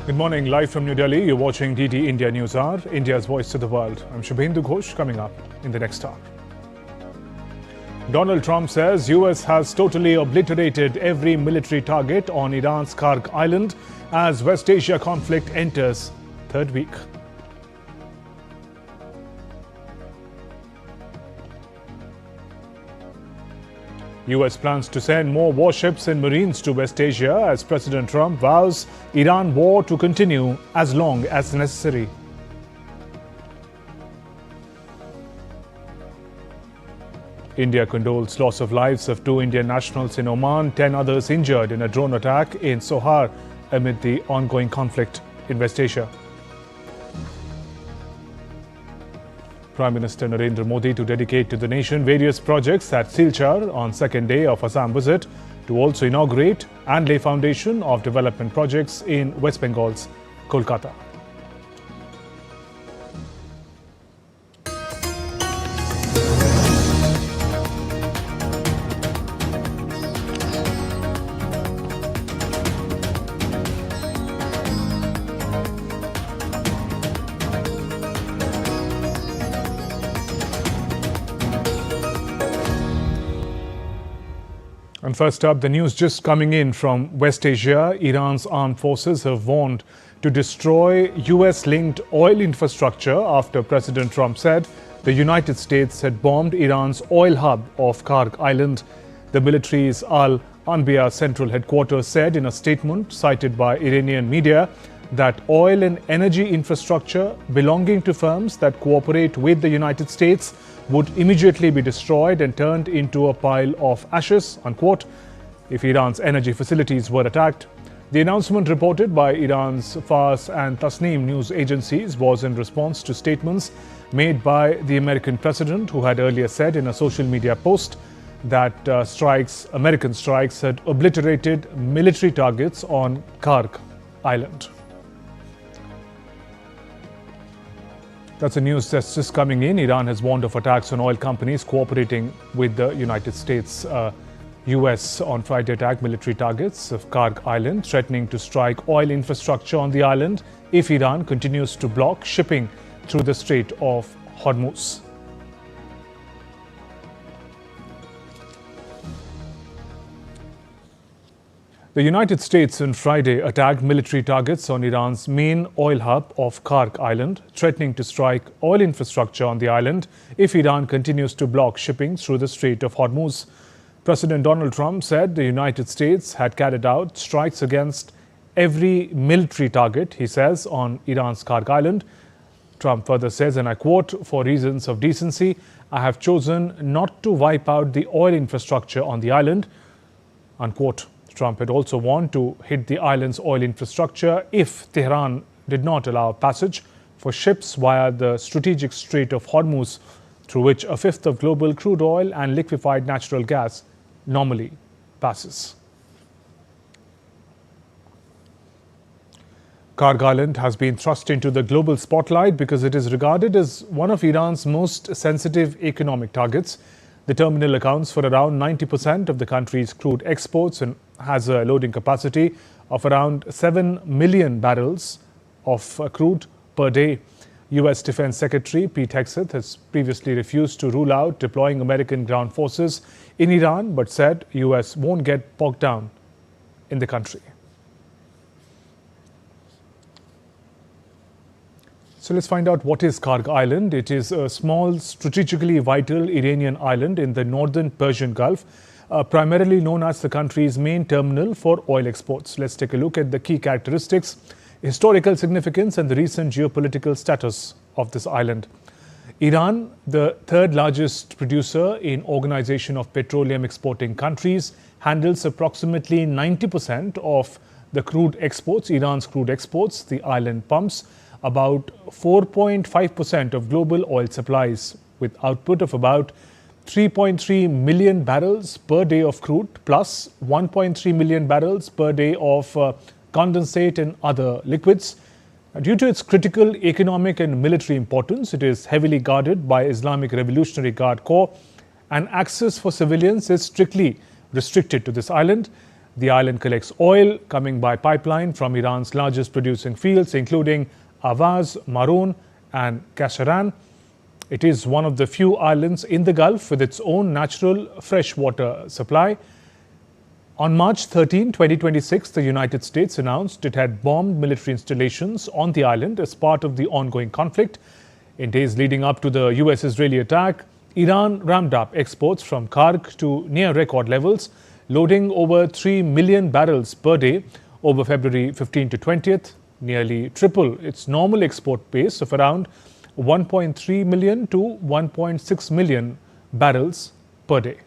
Good morning, live from New Delhi. You're watching DD India News Hour, India's voice to the world. I'm Shubhendu Ghosh, coming up in the next hour. Donald Trump says US has totally obliterated every military target on Iran's Kharg Island as West Asia conflict enters third week. US plans to send more warships and marines to West Asia as President Trump vows Iran war to continue as long as necessary. India condoles loss of lives of 2 Indian nationals in Oman, 10 others injured in a drone attack in Sohar amid the ongoing conflict in West Asia. Prime Minister Narendra Modi to dedicate to the nation various projects at Silchar on second day of Assam visit to also inaugurate and lay foundation of development projects in West Bengal's Kolkata. And first up, the news just coming in from West Asia. Iran's armed forces have warned to destroy US-linked oil infrastructure after President Trump said the United States had bombed Iran's oil hub of Kharg Island. The military's Al Anbiya Central Headquarters said in a statement cited by Iranian media that oil and energy infrastructure belonging to firms that cooperate with the United States would immediately be destroyed and turned into a pile of ashes, unquote, if Iran's energy facilities were attacked. The announcement reported by Iran's Fars and Tasnim news agencies was in response to statements made by the American president, who had earlier said in a social media post that American strikes had obliterated military targets on Kharg Island. That's the news that's just coming in. Iran has warned of attacks on oil companies cooperating with the United States. US on Friday attacked military targets of Kharg Island, threatening to strike oil infrastructure on the island if Iran continues to block shipping through the Strait of Hormuz. The United States on Friday attacked military targets on Iran's main oil hub of Kharg Island, threatening to strike oil infrastructure on the island if Iran continues to block shipping through the Strait of Hormuz. President Donald Trump said the United States had carried out strikes against every military target, he says, on Iran's Kharg Island. Trump further says, and I quote, "For reasons of decency, I have chosen not to wipe out the oil infrastructure on the island," unquote. Trump had also warned to hit the island's oil infrastructure if Tehran did not allow passage for ships via the strategic Strait of Hormuz, through which a fifth of global crude oil and liquefied natural gas normally passes. Kharg Island has been thrust into the global spotlight because it is regarded as one of Iran's most sensitive economic targets. The terminal accounts for around 90% of the country's crude exports and has a loading capacity of around 7 million barrels of crude per day. US Defense Secretary Pete Hegseth has previously refused to rule out deploying American ground forces in Iran, but said US won't get bogged down in the country. So let's find out what is Kharg Island. It is a small, strategically vital Iranian island in the northern Persian Gulf, primarily known as the country's main terminal for oil exports. Let's take a look at the key characteristics, historical significance and the recent geopolitical status of this island. Iran, the third largest producer in Organization of Petroleum Exporting Countries, handles approximately 90% of the crude exports, Iran's crude exports. The island pumps about 4.5% of global oil supplies, with output of about 3.3 million barrels per day of crude, plus 1.3 million barrels per day of condensate and other liquids. Due to its critical economic and military importance, it is heavily guarded by Islamic Revolutionary Guard Corps, and access for civilians is strictly restricted to this island. The island collects oil coming by pipeline from Iran's largest producing fields, including Ahvaz, Marun and Kasharan. It is one of the few islands in the Gulf with its own natural freshwater supply. On March 13, 2026, the United States announced it had bombed military installations on the island as part of the ongoing conflict. In days leading up to the US-Israeli attack, Iran ramped up exports from Kharg to near record levels, loading over 3 million barrels per day over February 15 to 20th, nearly triple its normal export pace of around 1.3 million to 1.6 million barrels per day.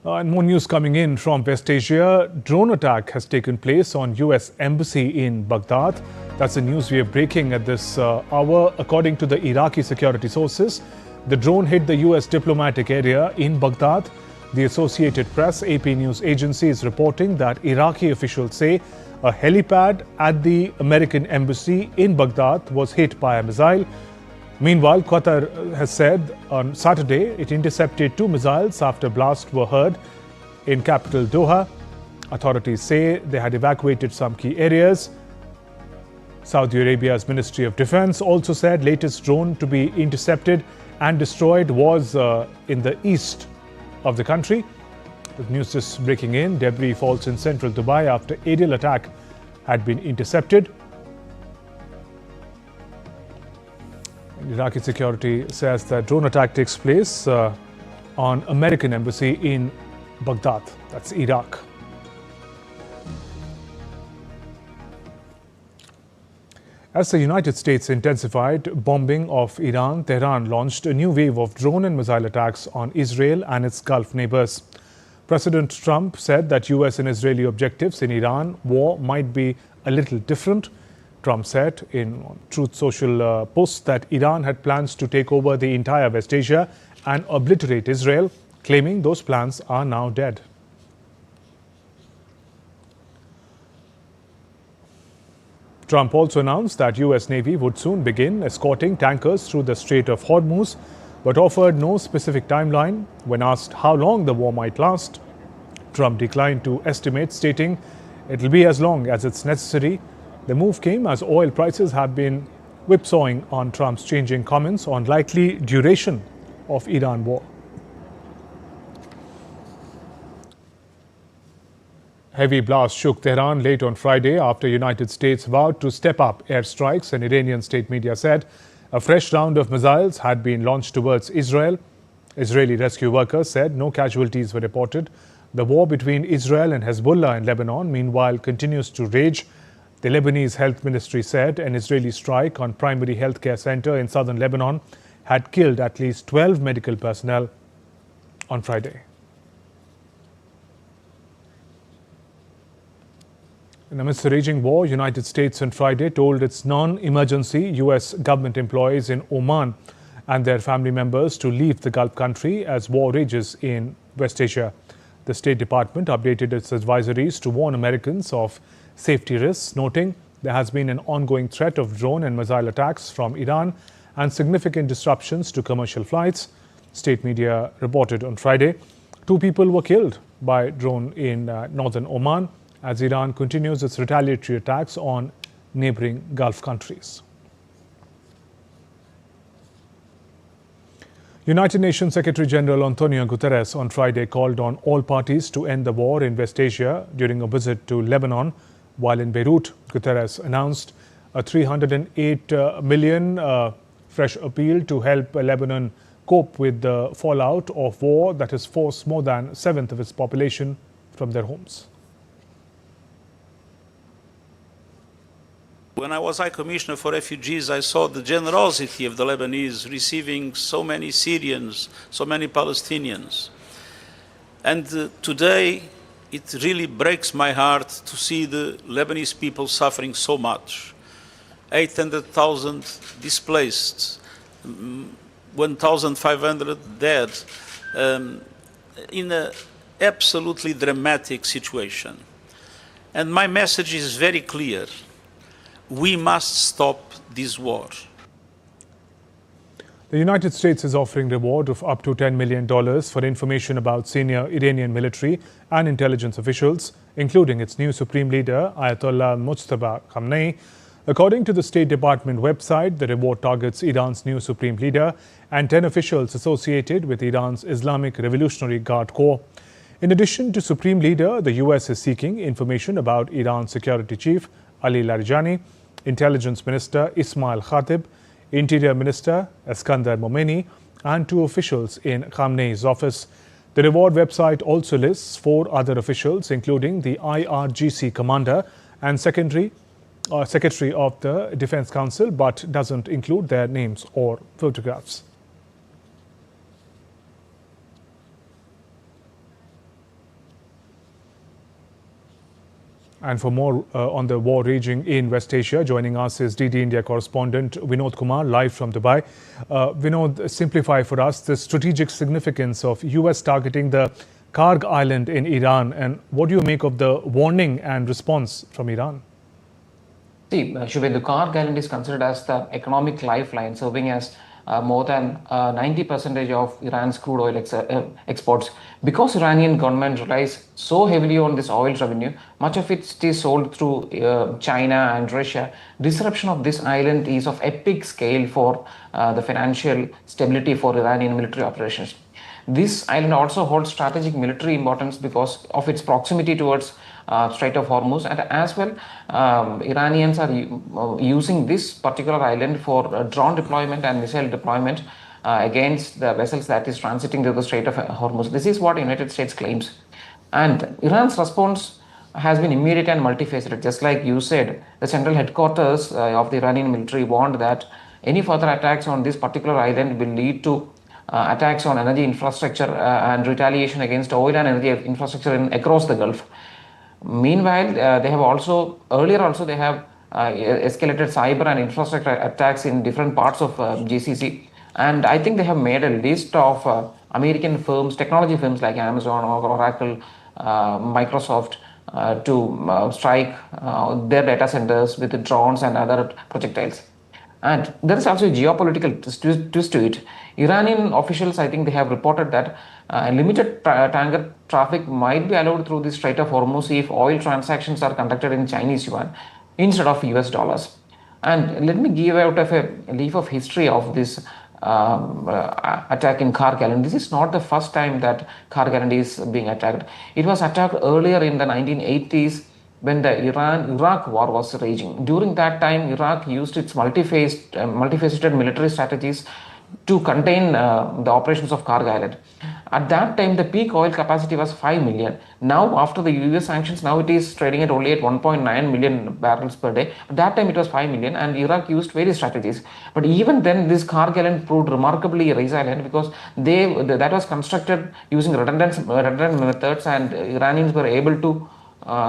And more news coming in from West Asia. Drone attack has taken place on US embassy in Baghdad. That's the news we are breaking at this hour. According to the Iraqi security sources, the drone hit the US diplomatic area in Baghdad. The Associated Press AP news agency is reporting that Iraqi officials say a helipad at the American embassy in Baghdad was hit by a missile. Meanwhile, Qatar has said on Saturday it intercepted 2 missiles after blasts were heard in capital Doha. Authorities say they had evacuated some key areas. Saudi Arabia's Ministry of Defense also said latest drone to be intercepted and destroyed was in the east of the country. The news just breaking in. Debris falls in central Dubai after aerial attack had been intercepted. Iraqi security says that drone attack takes place on American embassy in Baghdad. That's Iraq. As the United States intensified bombing of Iran, Tehran launched a new wave of drone and missile attacks on Israel and its Gulf neighbors. President Trump said that US and Israeli objectives in Iran war might be a little different. Trump said in Truth Social posts that Iran had plans to take over the entire West Asia and obliterate Israel, claiming those plans are now dead. Trump also announced that US Navy would soon begin escorting tankers through the Strait of Hormuz, but offered no specific timeline. When asked how long the war might last, Trump declined to estimate, stating it will be as long as it's necessary. The move came as oil prices have been whipsawing on Trump's changing comments on likely duration of Iran war. Heavy blasts shook Tehran late on Friday after United States vowed to step up airstrikes, and Iranian state media said a fresh round of missiles had been launched towards Israel. Israeli rescue workers said no casualties were reported. The war between Israel and Hezbollah in Lebanon, meanwhile, continues to rage. The Lebanese health ministry said an Israeli strike on primary healthcare center in southern Lebanon had killed at least 12 medical personnel on Friday. In amidst the raging war, United States on Friday told its non-emergency U.S. government employees in Oman and their family members to leave the Gulf country as war rages in West Asia. The State Department updated its advisories to warn Americans of safety risks, noting there has been an ongoing threat of drone and missile attacks from Iran and significant disruptions to commercial flights. State media reported on Friday 2 people were killed by drone in northern Oman as Iran continues its retaliatory attacks on neighboring Gulf countries. United Nations Secretary General Antonio Guterres on Friday called on all parties to end the war in West Asia during a visit to Lebanon. While in Beirut, Guterres announced a $308 million fresh appeal to help Lebanon cope with the fallout of war that has forced more than a seventh of its population from their homes. When I was High Commissioner for Refugees, I saw the generosity of the Lebanese receiving so many Syrians, so many Palestinians. And today, it really breaks my heart to see the Lebanese people suffering so much. 800,000 displaced, 1,500 dead, in an absolutely dramatic situation. And my message is very we must stop this war. The United States is offering reward of up to $10 million for information about senior Iranian military and intelligence officials, including its new supreme leader, Ayatollah Mujtaba Khamenei. According to the State Department website, the reward targets Iran's new supreme leader and 10 officials associated with Iran's Islamic Revolutionary Guard Corps. In addition to supreme leader, the US is seeking information about Iran's security chief, Ali Larijani, intelligence minister Ismail Khatib, Interior Minister Eskandar Momeni, and 2 officials in Khamenei's office. The reward website also lists 4 other officials, including the IRGC commander and secretary of the Defense Council, but doesn't include their names or photographs. And for more on the war raging in West Asia, joining us is DD India correspondent Vinod Kumar, live from Dubai. Vinod, simplify for us the strategic significance of US targeting the Kharg Island in Iran, and what do you make of the warning and response from Iran? See, Shubhen, the Kharg Island is considered as the economic lifeline, serving as more than 90% of Iran's crude oil exports. Because Iranian government relies so heavily on this oil revenue, much of it is sold through China and Russia. Disruption of this island is of epic scale for the financial stability for Iranian military operations. This island also holds strategic military importance because of its proximity towards Strait of Hormuz, and as well Iranians are using this particular island for drone deployment and missile deployment against the vessels that is transiting through the Strait of Hormuz. This is what the United States claims, and Iran's response has been immediate and multifaceted. Just like you said, the central headquarters of the Iranian military warned that any further attacks on this particular island will lead to attacks on energy infrastructure and retaliation against oil and energy infrastructure across the Gulf. Meanwhile, they have also escalated cyber and infrastructure attacks in different parts of GCC, and I think they have made a list of American firms, technology firms like Amazon or Oracle, Microsoft, to strike their data centers with drones and other projectiles. And there is also a geopolitical twist to it. Iranian officials, I think they have reported that limited tanker traffic might be allowed through the Strait of Hormuz if oil transactions are conducted in Chinese yuan instead of US dollars. And let me give out of a leaf of history of this attack in Kharg Island. This is not the first time that Kharg Island is being attacked. It was attacked earlier in the 1980s when the Iran-Iraq war was raging. During that time, Iraq used its multifaceted military strategies to contain the operations of Kharg Island. At that time, the peak oil capacity was 5 million. Now, after the US sanctions, now it is trading at only at 1.9 million barrels per day. At that time, it was 5 million, and Iraq used various strategies. But even then, this Kharg Island proved remarkably resilient because that was constructed using redundant methods, and Iranians were able to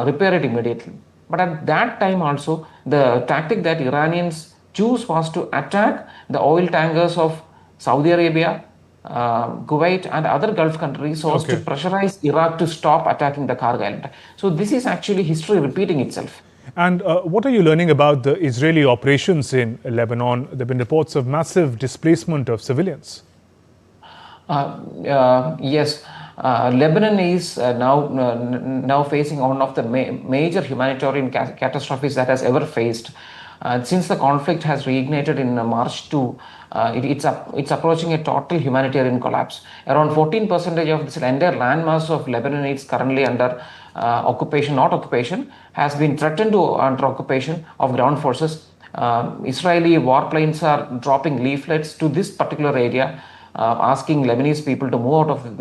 repair it immediately. But at that time also, the tactic that Iranians choose was to attack the oil tankers of Saudi Arabia, Kuwait and other Gulf countries so as to pressurize Iraq to stop attacking the Kharg Island. So this is actually history repeating itself. And what are you learning about the Israeli operations in Lebanon? There have been reports of massive displacement of civilians. Yes. Lebanon is now facing one of the major humanitarian catastrophes that has ever faced. Since the conflict has reignited in March 2, it's approaching a total humanitarian collapse. Around 14% of this entire landmass of Lebanon is currently under occupation, has been threatened to under occupation of ground forces. Israeli warplanes are dropping leaflets to this particular area, asking Lebanese people to move out of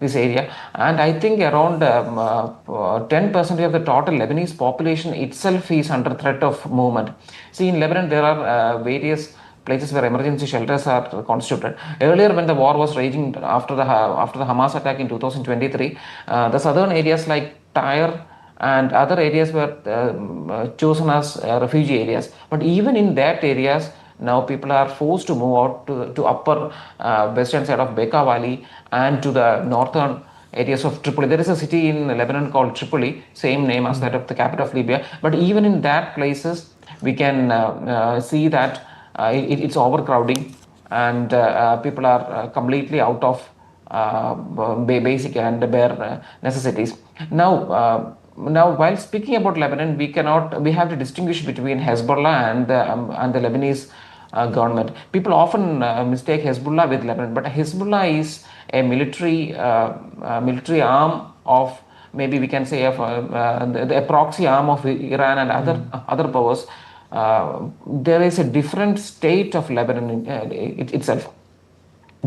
this area. And I think around 10% of the total Lebanese population itself is under threat of movement. See, in Lebanon, there are various places where emergency shelters are constituted. Earlier, when the war was raging after the Hamas attack in 2023, the southern areas like Tyre and other areas were chosen as refugee areas. But even in that areas, now people are forced to move out to upper western side of Bekaa Valley and to the northern areas of Tripoli. There is a city in Lebanon called Tripoli, same name as that of the capital of Libya. But even in that places, we can see that it's overcrowding, and people are completely out of basic and bare necessities. Now, while speaking about Lebanon, we have to distinguish between Hezbollah and the Lebanese government. People often mistake Hezbollah with Lebanon, but Hezbollah is a military arm of, maybe we can say, of a proxy arm of Iran and other powers. There is a different state of Lebanon itself.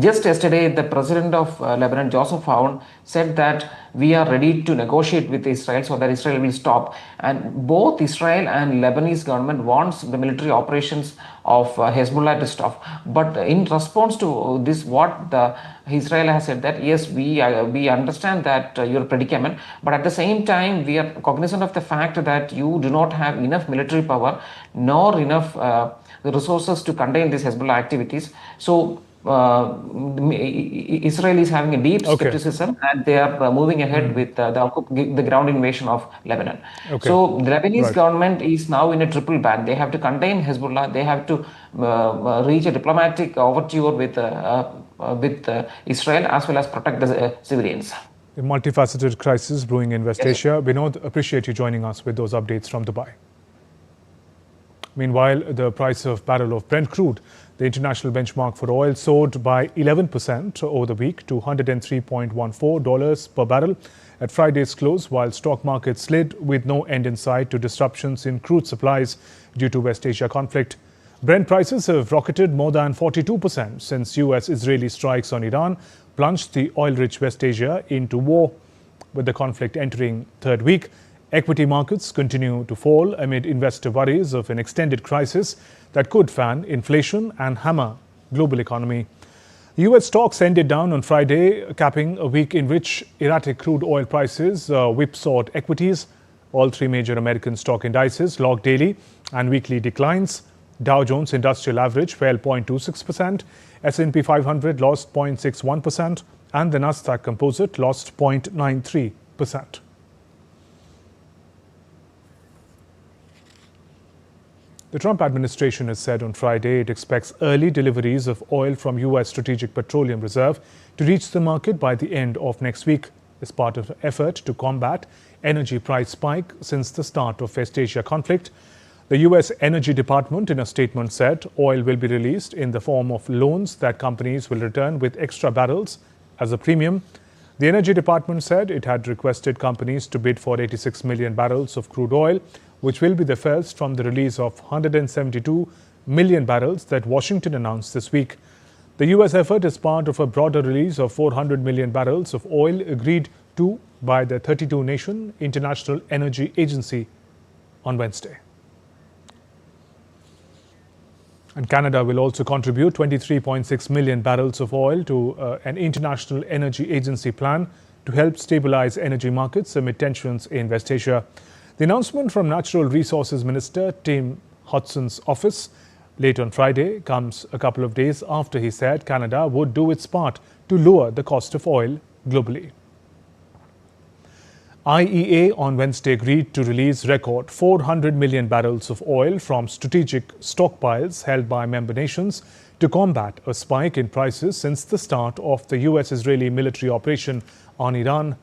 Just yesterday, the president of Lebanon, Joseph Aoun, said that we are ready to negotiate with Israel so that Israel will stop. And both Israel and Lebanese government wants the military operations of Hezbollah to stop. But in response to this, Israel has said that yes, we understand that your predicament, but at the same time, we are cognizant of the fact that you do not have enough military power nor enough resources to contain these Hezbollah activities. So Israel is having a deep skepticism, and they are moving ahead with the ground invasion of Lebanon. So the Lebanese government is now in a triple ban. They have to contain Hezbollah, they have to reach a diplomatic overture with Israel, as well as protect the civilians. A multifaceted crisis brewing in West Asia. Vinod, appreciate you joining us with those updates from Dubai. Meanwhile, the price of barrel of Brent crude, the international benchmark for oil, soared by 11% over the week to $103.14 per barrel at Friday's close, while stock markets slid with no end in sight to disruptions in crude supplies due to West Asia conflict. Brent prices have rocketed more than 42% since US-Israeli strikes on Iran plunged the oil-rich West Asia into war. With the conflict entering third week, equity markets continue to fall amid investor worries of an extended crisis that could fan inflation and hammer global economy. US stocks ended down on Friday, capping a week in which erratic crude oil prices whipsawed equities. All three major American stock indices logged daily and weekly declines. Dow Jones Industrial Average fell 0.26%, S&P 500 lost 0.61%, and the Nasdaq Composite lost 0.93%. The Trump administration has said on Friday it expects early deliveries of oil from U.S. Strategic Petroleum Reserve to reach the market by the end of next week as part of an effort to combat energy price spike since the start of West Asia conflict. The U.S. Energy Department in a statement said oil will be released in the form of loans that companies will return with extra barrels as a premium. The Energy Department said it had requested companies to bid for 86 million barrels of crude oil, which will be the first from the release of 172 million barrels that Washington announced this week. The U.S. effort is part of a broader release of 400 million barrels of oil agreed to by the 32-nation International Energy Agency on Wednesday. And Canada will also contribute 23.6 million barrels of oil to an International Energy Agency plan to help stabilize energy markets amid tensions in West Asia. The announcement from Natural Resources Minister Tim Hodson's office late on Friday comes a couple of days after he said Canada would do its part to lower the cost of oil globally. IEA on Wednesday agreed to release record 400 million barrels of oil from strategic stockpiles held by member nations to combat a spike in prices since the start of the US-Israeli military operation on Iran.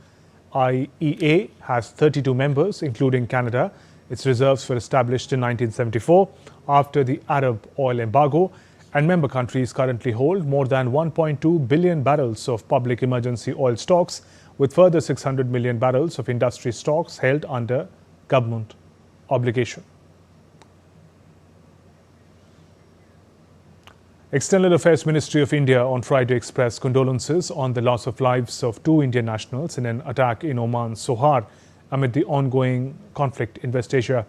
IEA has 32 members, including Canada. Its reserves were established in 1974 after the Arab oil embargo, and member countries currently hold more than 1.2 billion barrels of public emergency oil stocks, with further 600 million barrels of industry stocks held under government obligation. External Affairs Ministry of India on Friday expressed condolences on the loss of lives of two Indian nationals in an attack in Oman's Sohar amid the ongoing conflict in West Asia.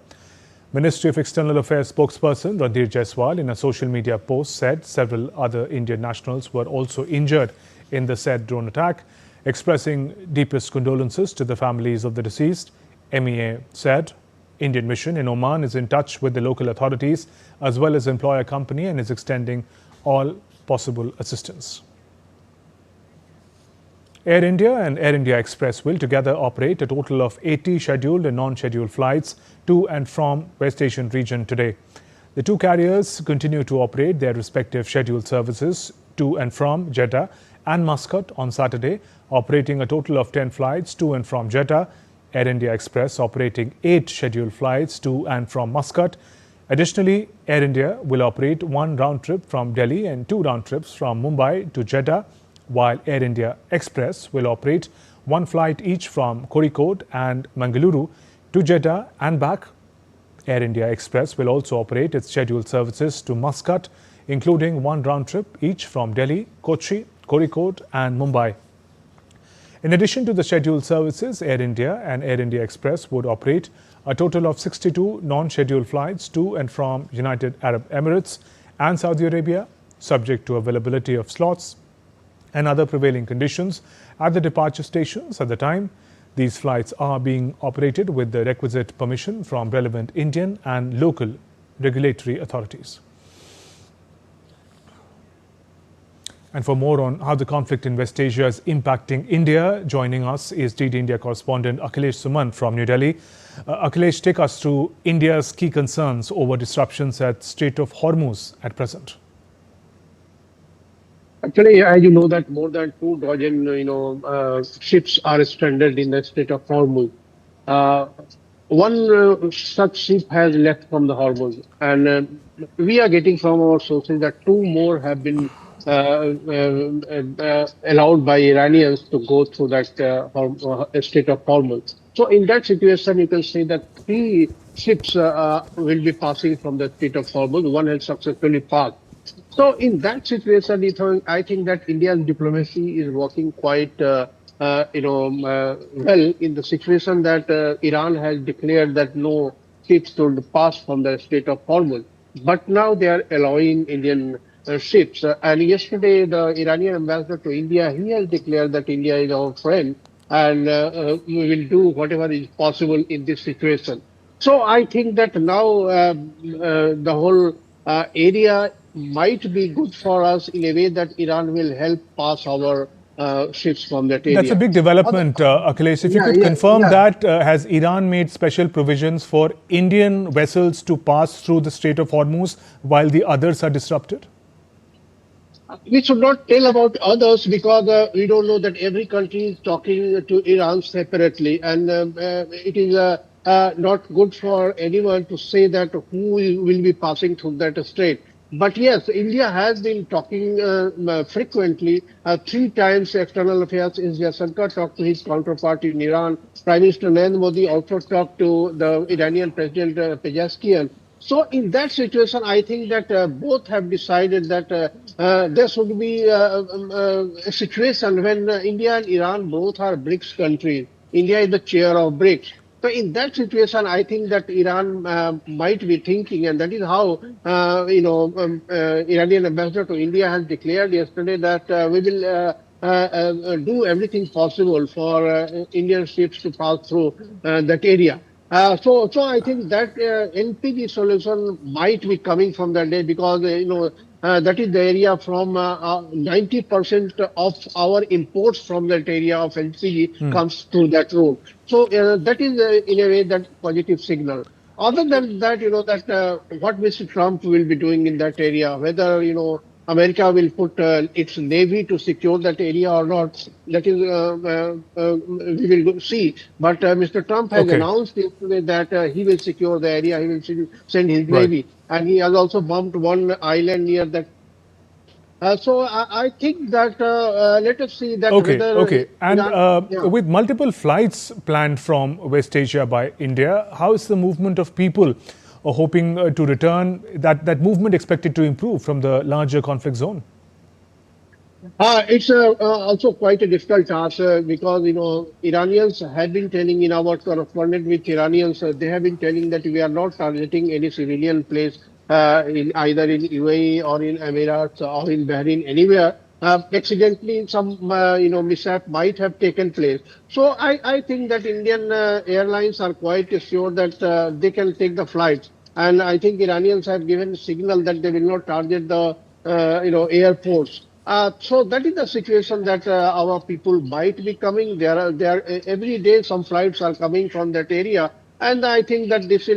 Ministry of External Affairs spokesperson Randir Jaiswal in a social media post said several other Indian nationals were also injured in the said drone attack. Expressing deepest condolences to the families of the deceased, MEA said Indian mission in Oman is in touch with the local authorities as well as employer company and is extending all possible assistance. Air India and Air India Express will together operate a total of 80 scheduled and non-scheduled flights to and from West Asian region today. The two carriers continue to operate their respective scheduled services to and from Jeddah and Muscat on Saturday, operating a total of 10 flights to and from Jeddah. Air India Express operating 8 scheduled flights to and from Muscat. Additionally, Air India will operate 1 round trip from Delhi and 2 round trips from Mumbai to Jeddah, while Air India Express will operate 1 flight each from Kozhikode and Mangaluru to Jeddah and back. Air India Express will also operate its scheduled services to Muscat, including 1 round trip each from Delhi, Kochi, Kozhikode and Mumbai. In addition to the scheduled services, Air India and Air India Express would operate a total of 62 non-scheduled flights to and from United Arab Emirates and Saudi Arabia, subject to availability of slots and other prevailing conditions at the departure stations at the time. These flights are being operated with the requisite permission from relevant Indian and local regulatory authorities. And for more on how the conflict in West Asia is impacting India, joining us is DD India correspondent Akhilesh Suman from New Delhi. Akhilesh, take us through India's key concerns over disruptions at Strait of Hormuz at present. Actually, as you know that more than 2 dozen, ships are stranded in the Strait of Hormuz. One such ship has left from the Hormuz, and we are getting from our sources that 2 more have been allowed by Iranians to go through that Strait of Hormuz. So in that situation, you can say that 3 ships will be passing from the Strait of Hormuz. One has successfully passed. So in that situation, I think that India's diplomacy is working quite, well in the situation that Iran has declared that no ships should pass from the Strait of Hormuz. But now they are allowing Indian ships. And yesterday, the Iranian ambassador to India, he has declared that India is our friend and we will do whatever is possible in this situation. So I think that now the whole area might be good for us in a way that Iran will help pass our ships from that area. That's a big development, Akhilesh. If you could confirm that, has Iran made special provisions for Indian vessels to pass through the Strait of Hormuz while the others are disrupted? We should not tell about others because we don't know that every country is talking to Iran separately, and it is not good for anyone to say that who will be passing through that strait. But yes, India has been talking frequently. 3 times External Affairs India Shankar talked to his counterpart in Iran. Prime Minister Narendra Modi also talked to the Iranian President Pezeshkian. So in that situation, I think that both have decided that there should be a situation when India and Iran both are BRICS countries. India is the chair of BRICS. So in that situation, I think that Iran might be thinking, and that is how Iranian ambassador to India has declared yesterday that we will do everything possible for Indian ships to pass through that area. So I think that LPG solution might be coming from that day because that is the area from 90% of our imports from that area of LPG comes through that route. So that is in a way that positive signal. Other than that, what Mr. Trump will be doing in that area, whether America will put its navy to secure that area or not, that is we will see. But Mr. Trump has announced yesterday that he will secure the area, he will send his navy, and he has also bombed one island near that. So I think that let us see that. And with multiple flights planned from West Asia by India, how is the movement of people hoping to return? That movement expected to improve from the larger conflict zone? It's also quite a difficult task because Iranians have been telling, in our correspondence with Iranians, they have been telling that we are not targeting any civilian place in either in UAE or in Emirates or in Bahrain, anywhere. Accidentally, some mishap might have taken place. So I think that Indian airlines are quite sure that they can take the flights, and I think Iranians have given a signal that they will not target the airports. So that is the situation that our people might be coming. There are every day some flights are coming from that area. And I think that this will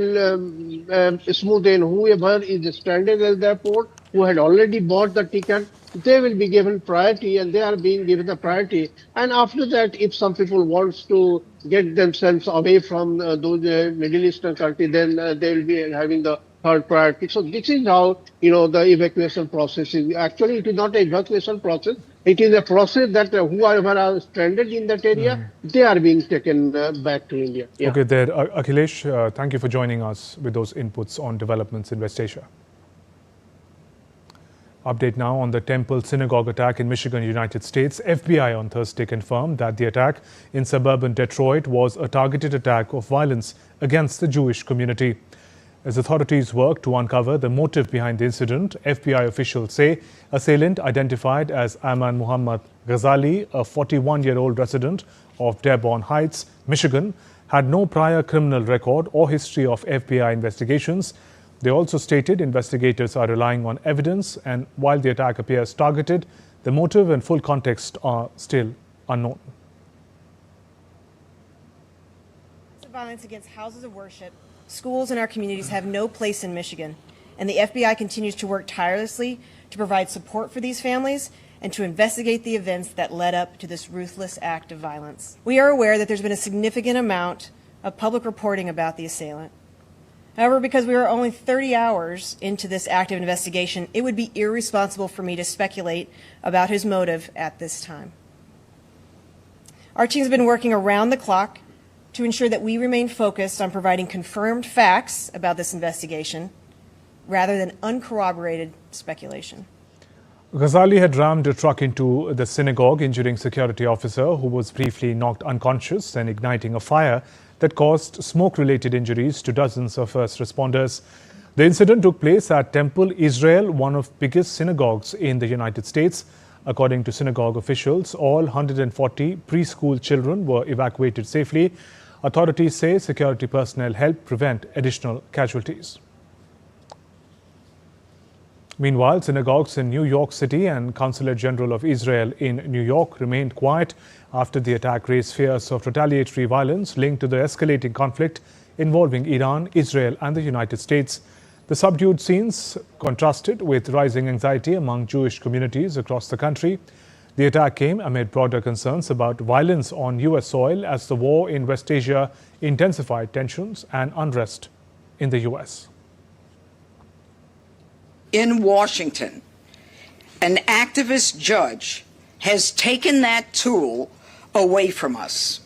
smoothen whoever is stranded at the airport, who had already bought the ticket, they will be given priority and they are being given the priority. And after that, if some people wants to get themselves away from those Middle Eastern countries, then they will be having the third priority. So this is how, the evacuation process is. Actually, it is not an evacuation process. It is a process that whoever are stranded in that area, they are being taken back to India. Yeah. Okay, there, Akhilesh, thank you for joining us with those inputs on developments in West Asia. Update now on the temple synagogue attack in Michigan, United States. FBI on Thursday confirmed that the attack in suburban Detroit was a targeted attack of violence against the Jewish community. As authorities work to uncover the motive behind the incident, FBI officials say assailant identified as Ayman Muhammad Ghazali, a 41-year-old resident of Dearborn Heights, Michigan, had no prior criminal record or history of FBI investigations. They also stated investigators are relying on evidence, and while the attack appears targeted, the motive and full context are still unknown. Violence against houses of worship, schools in our communities have no place in Michigan, and the FBI continues to work tirelessly to provide support for these families and to investigate the events that led up to this ruthless act of violence. We are aware that there's been a significant amount of public reporting about the assailant. However, because we are only 30 hours into this active investigation, it would be irresponsible for me to speculate about his motive at this time. Our team has been working around the clock to ensure that we remain focused on providing confirmed facts about this investigation rather than uncorroborated speculation. Ghazali had rammed a truck into the synagogue, injuring security officer who was briefly knocked unconscious and igniting a fire that caused smoke-related injuries to dozens of first responders. The incident took place at Temple Israel, one of the biggest synagogues in the United States. According to synagogue officials, all 140 preschool children were evacuated safely. Authorities say security personnel helped prevent additional casualties. Meanwhile, synagogues in New York City and Consulate General of Israel in New York remained quiet after the attack raised fears of retaliatory violence linked to the escalating conflict involving Iran, Israel and the United States. The subdued scenes contrasted with rising anxiety among Jewish communities across the country. The attack came amid broader concerns about violence on U.S. soil as the war in West Asia intensified tensions and unrest in the U.S. In Washington, an activist judge has taken that tool away from us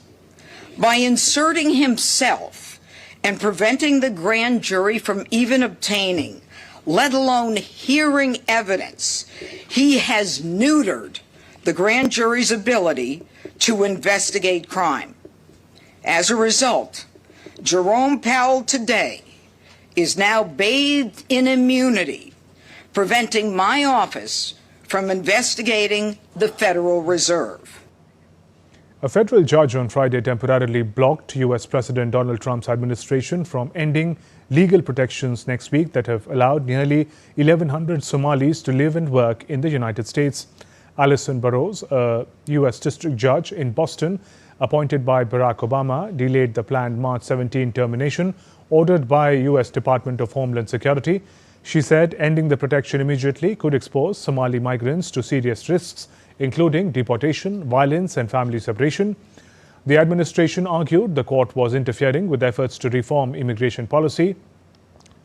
by inserting himself and preventing the grand jury from even obtaining, let alone hearing evidence. He has neutered the grand jury's ability to investigate crime. As a result, Jerome Powell today is now bathed in immunity, preventing my office from investigating the Federal Reserve. A federal judge on Friday temporarily blocked U.S. President Donald Trump's administration from ending legal protections next week that have allowed nearly 1,100 Somalis to live and work in the United States. Alison Burroughs, a U.S. district judge in Boston, appointed by Barack Obama, delayed the planned March 17 termination ordered by U.S. Department of Homeland Security. She said ending the protection immediately could expose Somali migrants to serious risks, including deportation, violence and family separation. The administration argued the court was interfering with efforts to reform immigration policy.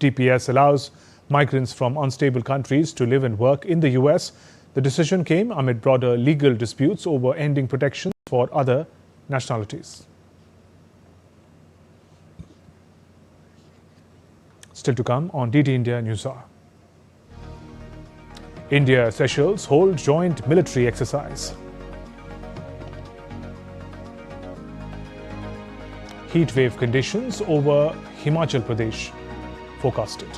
TPS allows migrants from unstable countries to live and work in the U.S. The decision came amid broader legal disputes over ending protections for other nationalities. Still to come on DD India News Hour. India, Seychelles hold joint military exercise. Heat wave conditions over Himachal Pradesh forecasted.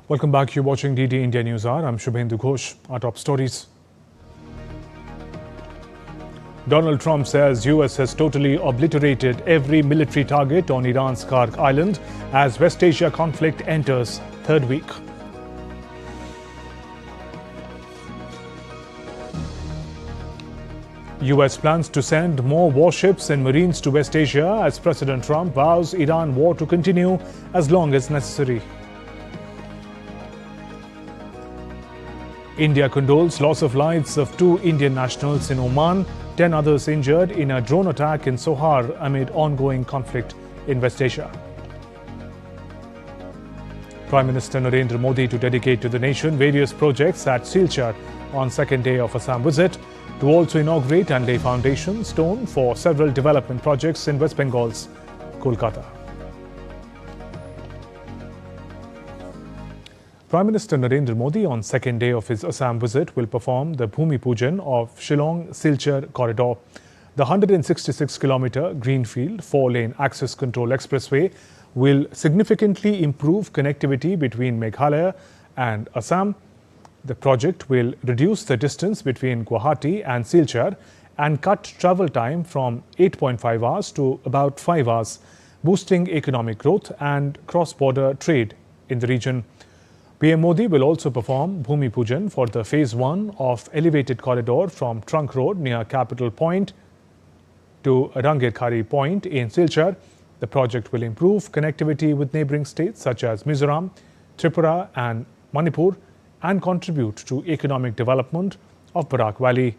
Welcome back. You're watching DD India News Hour. I'm Shubhendu Ghosh. Our top stories. Donald Trump says US has totally obliterated every military target on Iran's Kharg Island as West Asia conflict enters third week. US plans to send more warships and marines to West Asia as President Trump vows Iran war to continue as long as necessary. India condoles loss of lives of 2 Indian nationals in Oman, 10 others injured in a drone attack in Sohar amid ongoing conflict in West Asia. Prime Minister Narendra Modi to dedicate to the nation various projects at Silchar on second day of Assam visit, to also inaugurate and lay foundation stone for several development projects in West Bengal's Kolkata. Prime Minister Narendra Modi on second day of his Assam visit will perform the Bhumi Pujan of Shillong-Silchar corridor. The 166-kilometre greenfield 4-lane access control expressway will significantly improve connectivity between Meghalaya and Assam. The project will reduce the distance between Guwahati and Silchar and cut travel time from 8.5 hours to about 5 hours, boosting economic growth and cross-border trade in the region. PM Modi will also perform Bhumi Pujan for the Phase 1 of elevated corridor from Trunk Road near Capital Point to Rangirkhari Point in Silchar. The project will improve connectivity with neighbouring states such as Mizoram, Tripura and Manipur and contribute to economic development of Barak Valley.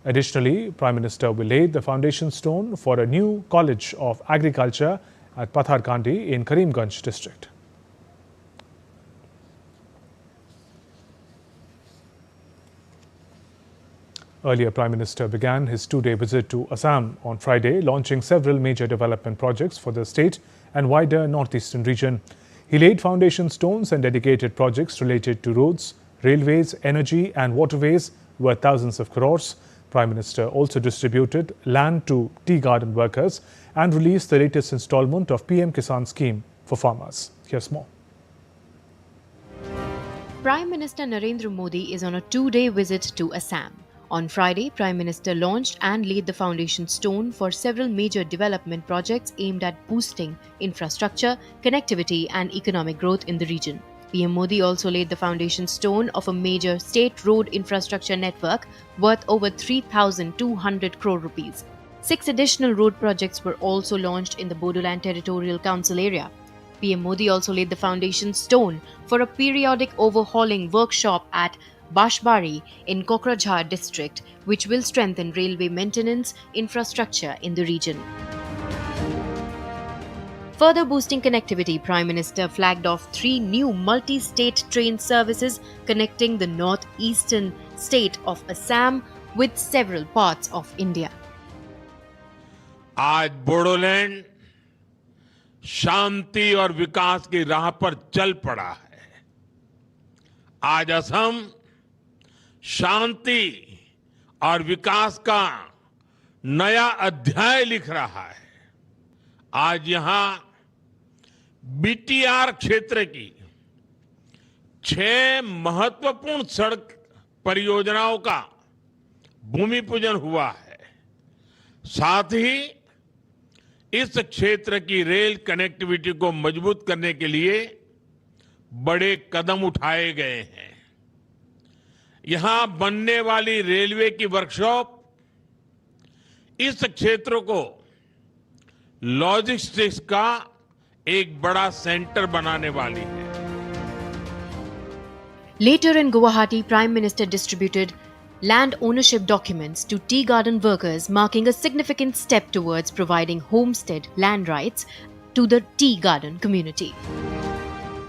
Additionally, Prime Minister will lay the foundation stone for a new College of Agriculture at Patharkandi in Karimganj district. Earlier, Prime Minister began his 2-day visit to Assam on Friday, launching several major development projects for the state and wider northeastern region. He laid foundation stones and dedicated projects related to roads, railways, energy and waterways worth thousands of crores. Prime Minister also distributed land to tea garden workers and released the latest installment of PM Kisan scheme for farmers. Here's more. Prime Minister Narendra Modi is on a 2-day visit to Assam. On Friday, Prime Minister launched and laid the foundation stone for several major development projects aimed at boosting infrastructure, connectivity and economic growth in the region. PM Modi also laid the foundation stone of a major state road infrastructure network worth over 3,200 crore rupees. 6 additional road projects were also launched in the Bodoland Territorial Council area. PM Modi also laid the foundation stone for a periodic overhauling workshop at Bashbari in Kokrajhar district, which will strengthen railway maintenance infrastructure in the region. Further boosting connectivity, Prime Minister flagged off 3 new multi-state train services connecting the northeastern state of Assam with several parts of India. आज बोडोलैंड शांति और विकास की राह पर चल पड़ा है। आज असम शांति और विकास का नया अध्याय लिख रहा है। आज यहां बीटीआर क्षेत्र की 6 महत्वपूर्ण सड़क परियोजनाओं का भूमि पूजन हुआ है। साथ ही इस क्षेत्र की रेल कनेक्टिविटी को मजबूत करने के लिए बड़े कदम उठाए गए हैं। यहां बनने वाली रेलवे की वर्कशॉप इस क्षेत्र को लॉजिस्टिक्स का एक बड़ा सेंटर बनाने वाली है। Later in Guwahati, Prime Minister distributed land ownership documents to tea garden workers, marking a significant step towards providing homestead land rights to the tea garden community.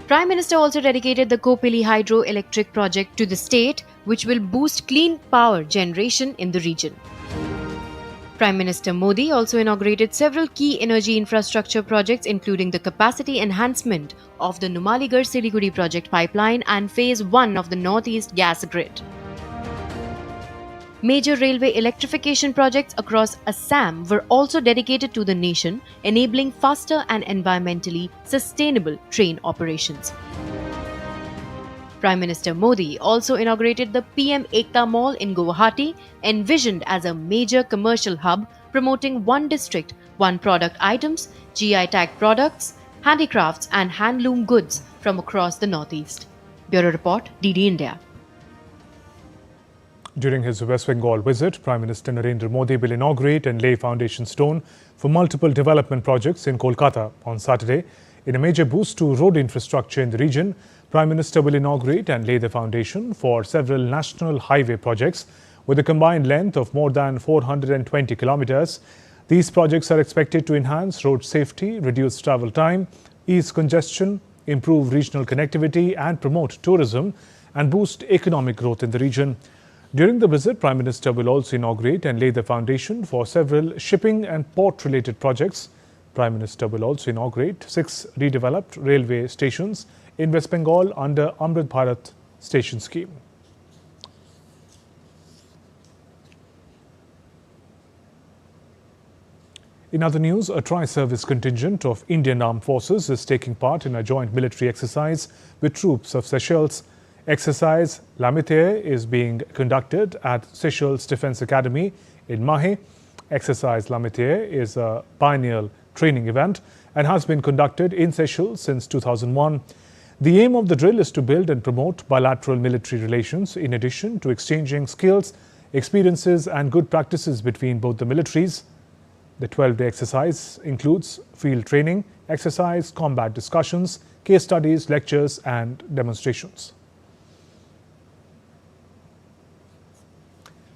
Prime Minister also dedicated the Kopili hydroelectric project to the state, which will boost clean power generation in the region. Prime Minister Modi also inaugurated several key energy infrastructure projects, including the capacity enhancement of the Numaligarh-Siliguri project pipeline and Phase 1 of the Northeast Gas Grid. Major railway electrification projects across Assam were also dedicated to the nation, enabling faster and environmentally sustainable train operations. Prime Minister Modi also inaugurated the PM Ekta Mall in Guwahati, envisioned as a major commercial hub promoting one district, one product items, GI tag products, handicrafts and handloom goods from across the Northeast. Bureau Report, DD India. During his West Bengal visit, Prime Minister Narendra Modi will inaugurate and lay foundation stone for multiple development projects in Kolkata on Saturday. In a major boost to road infrastructure in the region, Prime Minister will inaugurate and lay the foundation for several national highway projects with a combined length of more than 420 kilometers. These projects are expected to enhance road safety, reduce travel time, ease congestion, improve regional connectivity and promote tourism and boost economic growth in the region. During the visit, Prime Minister will also inaugurate and lay the foundation for several shipping and port-related projects. Prime Minister will also inaugurate 6 redeveloped railway stations in West Bengal under Amrit Bharat station scheme. In other news, a tri-service contingent of Indian Armed Forces is taking part in a joint military exercise with troops of Seychelles. Exercise L'Amitié is being conducted at Seychelles Defence Academy in Mahe. Exercise L'Amitié is a biennial training event and has been conducted in Seychelles since 2001. The aim of the drill is to build and promote bilateral military relations in addition to exchanging skills, experiences and good practices between both the militaries. The 12-day exercise includes field training, exercise, combat discussions, case studies, lectures and demonstrations.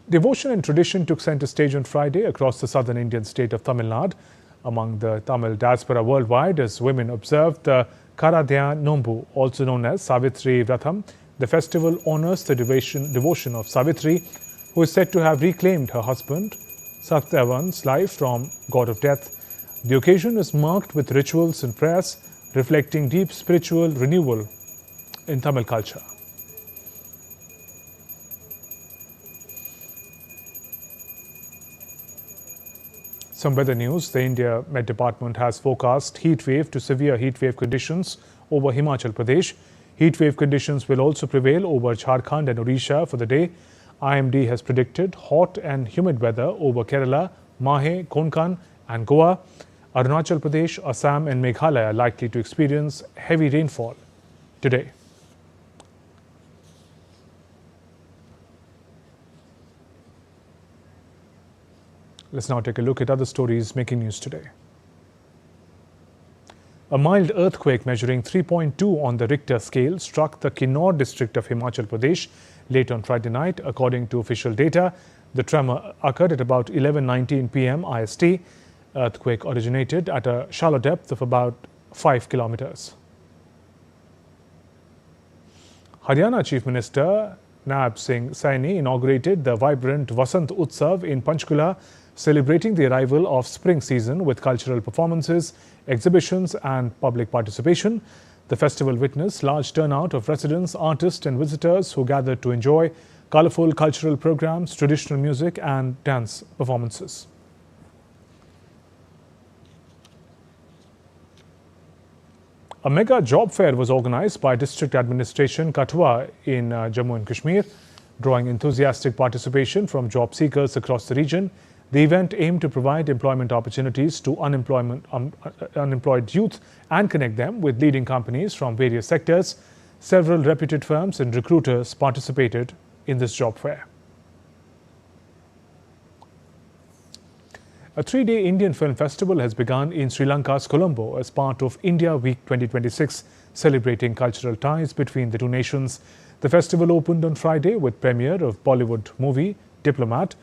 Devotion and tradition took centre stage on Friday across the southern Indian state of Tamil Nadu. Among the Tamil diaspora worldwide, as women observed the Karadhya Nombu, also known as Savitri Vratham. The festival honours the devotion of Savitri, who is said to have reclaimed her husband Satyavan's life from god of death. The occasion is marked with rituals and prayers, reflecting deep spiritual renewal in Tamil culture. Some weather news. The India Met Department has forecast heat wave to severe heat wave conditions over Himachal Pradesh. Heat wave conditions will also prevail over Jharkhand and Odisha for the day. IMD has predicted hot and humid weather over Kerala, Mahe, Konkan and Goa. Arunachal Pradesh, Assam and Meghalaya are likely to experience heavy rainfall today. Let's now take a look at other stories making news today. A mild earthquake measuring 3.2 on the Richter scale struck the Kinnaur district of Himachal Pradesh late on Friday night. According to official data, the tremor occurred at about 11:19 p.m. IST. Earthquake originated at a shallow depth of about 5 kilometers. Haryana Chief Minister Naib Singh Saini inaugurated the vibrant Vasant Utsav in Panchkula, celebrating the arrival of spring season with cultural performances, exhibitions and public participation. The festival witnessed large turnout of residents, artists and visitors who gathered to enjoy colourful cultural programs, traditional music and dance performances. A mega job fair was organised by District Administration Kathua in Jammu and Kashmir, drawing enthusiastic participation from job seekers across the region. The event aimed to provide employment opportunities to unemployed youth and connect them with leading companies from various sectors. Several reputed firms and recruiters participated in this job fair. A 3-day Indian Film Festival has begun in Sri Lanka's Colombo as part of India Week 2026, celebrating cultural ties between the two nations. The festival opened on Friday with premiere of Bollywood movie Diplomat.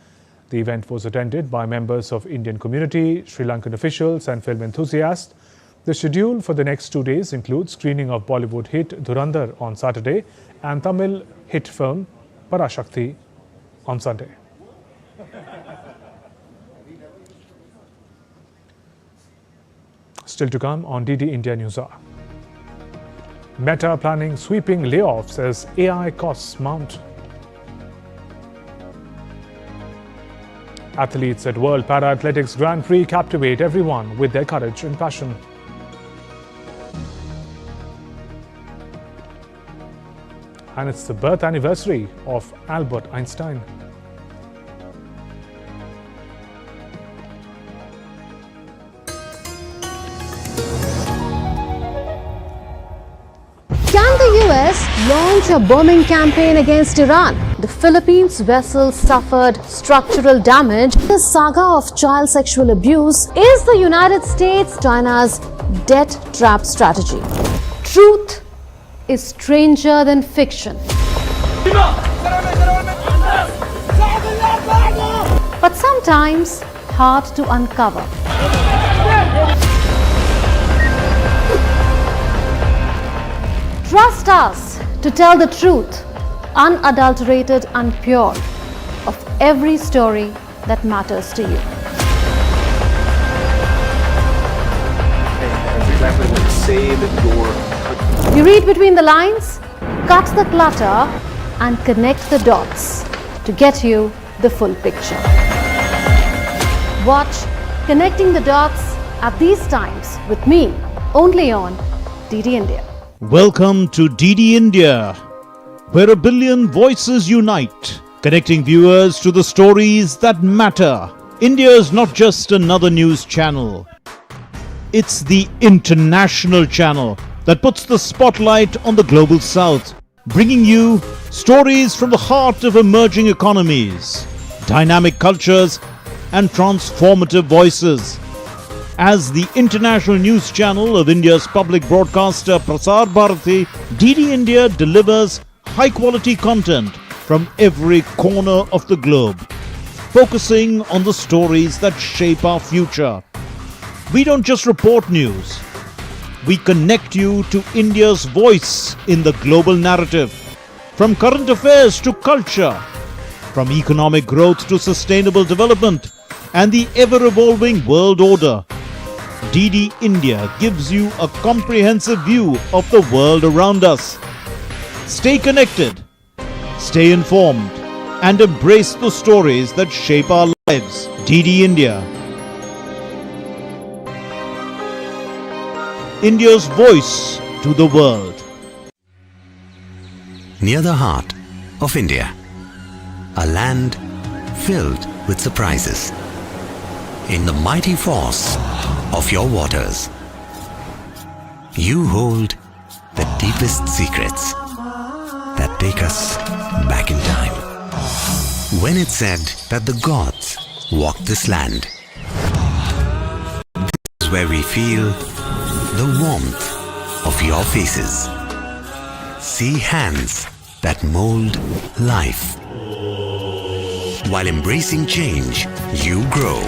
The event was attended by members of Indian community, Sri Lankan officials and film enthusiasts. The schedule for the next 2 days includes screening of Bollywood hit Dhurandhar on Saturday and Tamil hit film Parashakti on Sunday. Still to come on DD India News Hour. Meta planning sweeping layoffs as AI costs mount. Athletes at World Para-Athletics Grand Prix captivate everyone with their courage and passion. and it's the birth anniversary of Albert Einstein. Can the US launch a bombing campaign against Iran? The Philippines vessel suffered structural damage. The saga of child sexual abuse is the United States China's debt trap strategy. Truth is stranger than fiction. But sometimes hard to uncover. Trust us to tell the truth, unadulterated and pure, of every story that matters to you. You read between the lines, cut the clutter, and connect the dots to get you the full picture. Watch Connecting the Dots at these times with me, only on DD India. Welcome to DD India, where a billion voices unite, connecting viewers to the stories that matter. India is not just another news channel. It's the international channel that puts the spotlight on the global south, bringing you stories from the heart of emerging economies, dynamic cultures, and transformative voices. As the international news channel of India's public broadcaster Prasar Bharati, DD India delivers high-quality content from every corner of the globe, focusing on the stories that shape our future. We don't just report news. We connect you to India's voice in the global narrative. From current affairs to culture, from economic growth to sustainable development, and the ever-evolving world order, DD India gives you a comprehensive view of the world around us. Stay connected, stay informed, and embrace the stories that shape our lives. DD India, India's voice to the world. Near the heart of India, a land filled with surprises. In the mighty force of your waters, you hold the deepest secrets that take us back in time. When it's said that the gods walk this land, this is where we feel the warmth of your faces. See hands that mold life. While embracing change, you grow.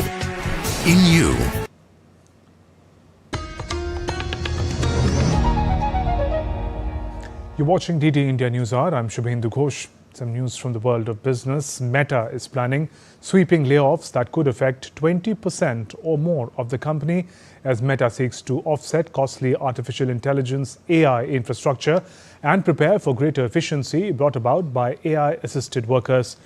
In you. You're watching DD India News Hour. I'm Shubhendu Ghosh. Some news from the world of business. Meta is planning sweeping layoffs that could affect 20% or more of the company as Meta seeks to offset costly artificial intelligence AI infrastructure and prepare for greater efficiency brought about by AI-assisted workers.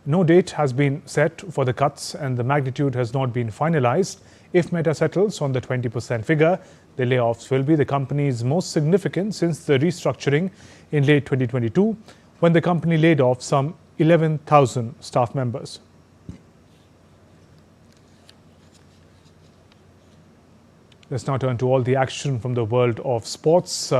No date has been set for the cuts and the magnitude has not been finalized. If Meta settles on the 20% figure, the layoffs will be the company's most significant since the restructuring in late 2022, when the company laid off some 11,000 staff members. Let's now turn to all the action from the world of sports.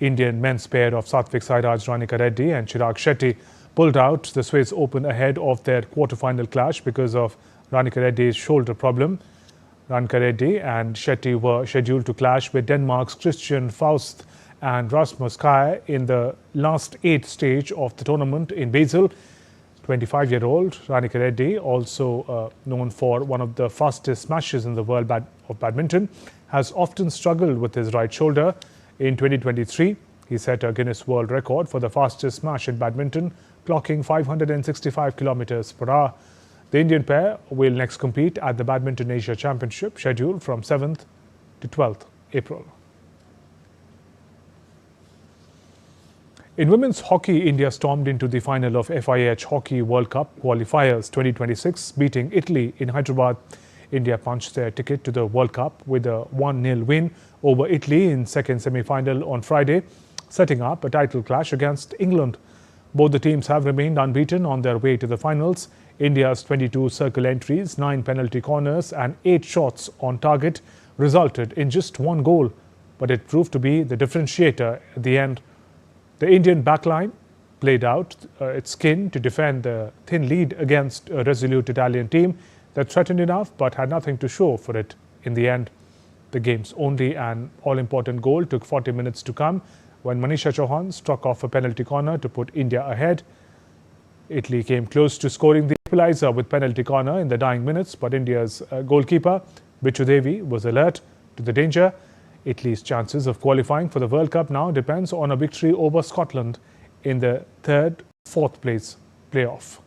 Indian men's pair of Satvik Sairaj Ranika Reddy and Chirag Shetty pulled out the Swiss Open ahead of their quarter-final clash because of Ranika Reddy's shoulder problem. Ranika Reddy and Shetty were scheduled to clash with Denmark's Christian Faust and Rasmus Kjær in the last 8th stage of the tournament in Basel. 25-year-old Ranika Reddy, also known for one of the fastest smashes in the world of badminton, has often struggled with his right shoulder. In 2023, he set a Guinness World Record for the fastest smash in badminton, clocking 565 kilometers per hour. The Indian pair will next compete at the Badminton Asia Championship, scheduled from 7th to 12th April. In women's hockey, India stormed into the final of FIH Hockey World Cup qualifiers 2026, beating Italy in Hyderabad. India punched their ticket to the World Cup with a 1-0 win over Italy in second semi-final on Friday, setting up a title clash against England. Both the teams have remained unbeaten on their way to the finals. India's 22 circle entries, 9 penalty corners and 8 shots on target resulted in just 1 goal. But it proved to be the differentiator at the end. The Indian backline played out its skin to defend the thin lead against a resolute Italian team that threatened enough but had nothing to show for it in the end. The game's only and all-important goal took 40 minutes to come when Manisha Chauhan struck off a penalty corner to put India ahead. Italy came close to scoring the equalizer with penalty corner in the dying minutes, but India's goalkeeper Bichu Devi was alert to the danger. Italy's chances of qualifying for the World Cup now depends on a victory over Scotland in the 3rd-4th place playoff.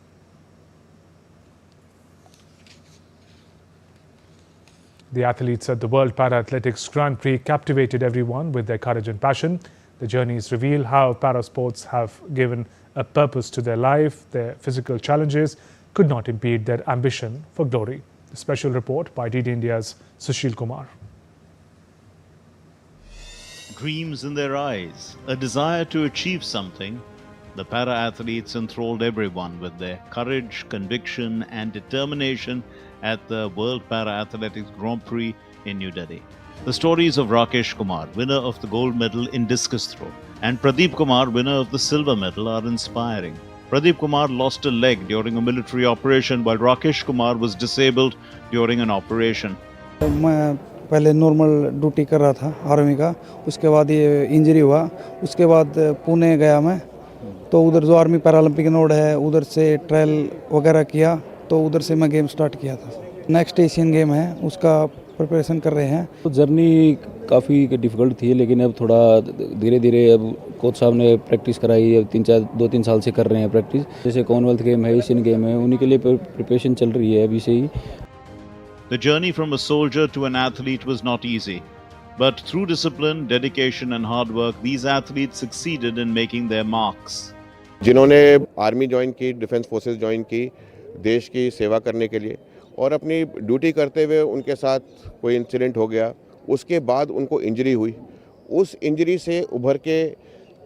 The athletes at the World Para-Athletics Grand Prix captivated everyone with their courage and passion. The journeys reveal how parasports have given a purpose to their life. Their physical challenges could not impede their ambition for glory. The special report by DD India's Sushil Kumar. Dreams in their eyes, a desire to achieve something, the para-athletes enthralled everyone with their courage, conviction and determination at the World Para-Athletics Grand Prix in New Delhi. The stories of Rakesh Kumar, winner of the gold medal in discus throw, and Pradeep Kumar, winner of the silver medal, are inspiring. Pradeep Kumar lost a leg during a military operation, while Rakesh Kumar was disabled during an operation. मैं पहले normal duty कर रहा था army का, उसके बाद ये injury हुआ, उसके बाद पुणे गया मैं, तो उधर जो आर्मी पैरालंपिक नोड है उधर से ट्रायल वगैरह किया, तो उधर से मैं गेम स्टार्ट किया था। नेक्स्ट एशियन गेम है उसका प्रिपरेशन कर रहे हैं। तो जर्नी काफ़ी डिफ़िकल्ट थी, लेकिन अब थोड़ा धीरे धीरे अब कोच साहब ने प्रैक्टिस कराई, अब 2-3 साल से कर रहे हैं प्रैक्टिस। जैसे कॉमनवेल्थ गेम है, एशियन गेम है, उन्हीं के लिए प्रिपरेशन चल रही है अभी से ही। The journey from a soldier to an athlete was not easy, but through discipline, dedication and hard work, these athletes succeeded in making their marks. जिन्होंने आर्मी ज्वाइन की, डिफेंस फोर्सेस ज्वाइन की देश की सेवा करने के लिए, और अपनी ड्यूटी करते हुए उनके साथ कोई इंसिडेंट हो गया, उसके बाद उनको इंजरी हुई, उस इंजरी से उभर के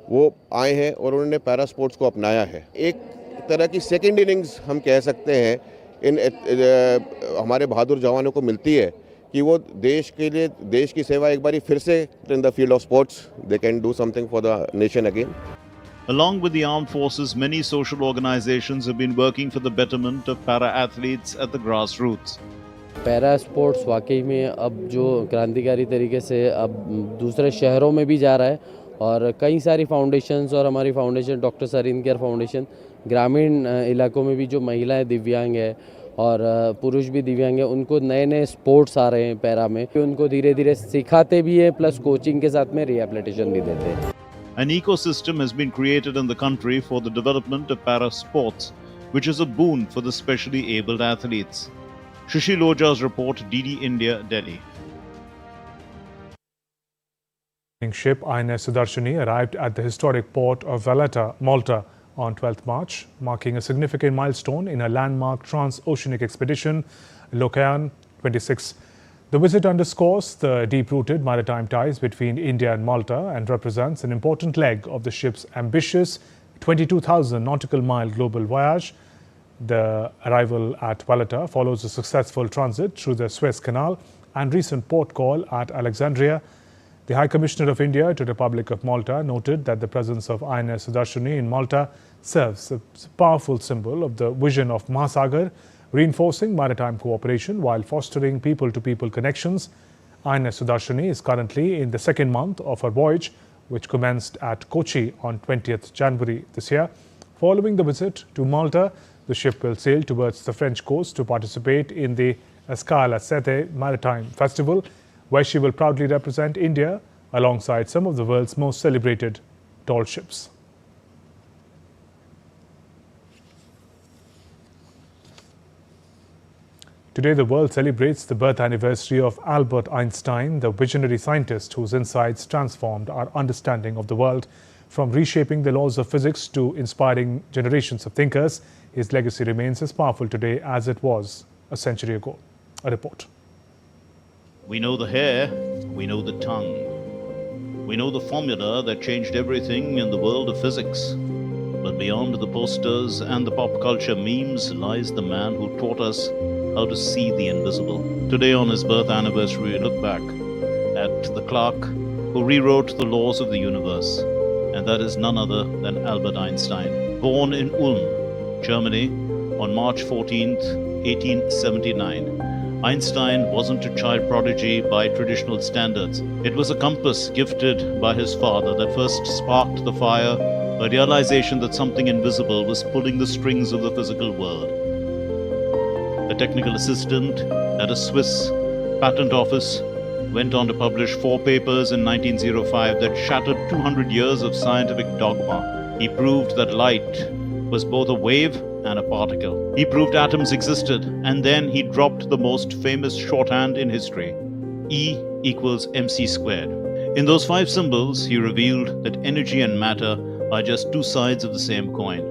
वो आए हैं और उन्होंने पैरा स्पोर्ट्स को अपनाया है। एक तरह की सेकेंड इनिंग्स हम कह सकते हैं इन हमारे बहादुर जवानों को मिलती है कि वो देश के लिए, देश की सेवा एक बारी फिर से in the field of sports they can do something for the nation again. Along with the armed forces, many social organizations have been working for the betterment of para-athletes at the grassroots. Para sports वाकई में अब जो क्रांतिकारी तरीके से अब दूसरे शहरों में भी जा रहा है, और कई सारी फाउंडेशंस और हमारी foundation doctor Sarin care foundation ग्रामीण इलाकों में भी जो महिलाएं दिव्यांग है और पुरुष भी दिव्यांग है, उनको नए नए स्पोर्ट्स आ रहे हैं पैरा में, उनको धीरे धीरे सिखाते भी हैं, प्लस कोचिंग के साथ में रिहैबिलिटेशन भी देते हैं। An ecosystem has been created in the country for the development of para sports, which is a boon for the specially abled athletes. Shishil Oja's report, DD India, Delhi. Ship INS Sudarshini arrived at the historic port of Valletta, Malta on 12th March, marking a significant milestone in a landmark trans-oceanic expedition, Locayan 26. The visit underscores the deep-rooted maritime ties between India and Malta and represents an important leg of the ship's ambitious 22,000 nautical mile global voyage. The arrival at Valletta follows a successful transit through the Suez Canal and recent port call at Alexandria. The High Commissioner of India to the Republic of Malta noted that the presence of INS Sudarshini in Malta serves as a powerful symbol of the vision of Mahasagar, reinforcing maritime cooperation while fostering people-to-people connections. INS Sudarshini is currently in the second month of her voyage, which commenced at Kochi on 20th January this year. Following the visit to Malta, the ship will sail towards the French coast to participate in the Escalates Maritime Festival, where she will proudly represent India alongside some of the world's most celebrated tall ships. Today, the world celebrates the birth anniversary of Albert Einstein, the visionary scientist whose insights transformed our understanding of the world. From reshaping the laws of physics to inspiring generations of thinkers, his legacy remains as powerful today as it was a century ago. A report. We know the hair, we know the tongue. We know the formula that changed everything in the world of physics. But beyond the posters and the pop culture memes lies the man who taught us how to see the invisible. Today, on his birth anniversary, we look back at the clerk who rewrote the laws of the universe, and that is none other than Albert Einstein. Born in Ulm, Germany, on March 14th, 1879. Einstein wasn't a child prodigy by traditional standards. It was a compass gifted by his father that first sparked the fire, a realization that something invisible was pulling the strings of the physical world. A technical assistant at a Swiss patent office went on to publish 4 papers in 1905 that shattered 200 years of scientific dogma. He proved that light was both a wave and a particle. He proved atoms existed, and then he dropped the most famous shorthand in history, E equals mc squared. In those 5 symbols, he revealed that energy and matter are just 2 sides of the same coin.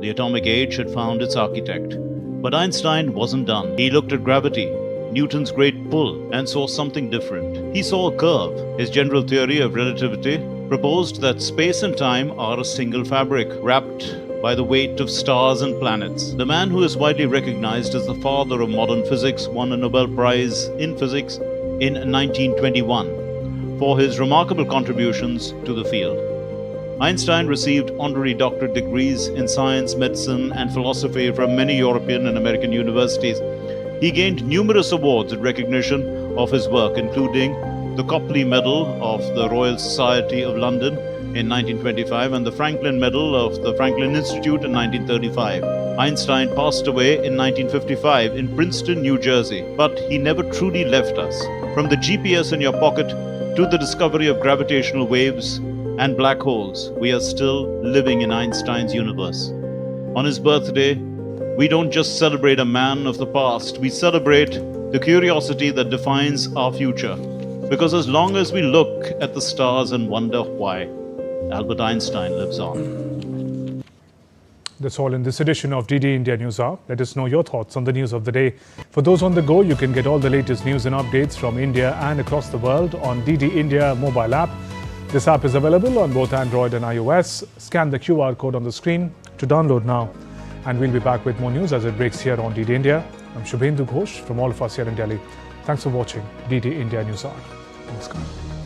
The atomic age had found its architect. But Einstein wasn't done. He looked at gravity, Newton's great pull, and saw something different. He saw a curve. His general theory of relativity proposed that space and time are a single fabric, wrapped by the weight of stars and planets. The man who is widely recognized as the father of modern physics won a Nobel Prize in Physics in 1921 for his remarkable contributions to the field. Einstein received honorary doctorate degrees in science, medicine, and philosophy from many European and American universities. He gained numerous awards in recognition of his work, including the Copley Medal of the Royal Society of London in 1925 and the Franklin Medal of the Franklin Institute in 1935. Einstein passed away in 1955 in Princeton, New Jersey, but he never truly left us. From the GPS in your pocket to the discovery of gravitational waves and black holes, we are still living in Einstein's universe. On his birthday, we don't just celebrate a man of the past, we celebrate the curiosity that defines our future. Because as long as we look at the stars and wonder why, Albert Einstein lives on. That's all in this edition of DD India News Hour. Let us know your thoughts on the news of the day. For those on the go, you can get all the latest news and updates from India and across the world on DD India mobile app. This app is available on both Android and iOS. Scan the QR code on the screen to download now. And we'll be back with more news as it breaks here on DD India. I'm Shubhendu Ghosh from all of us here in Delhi. Thanks for watching DD India News Hour. Namaskar.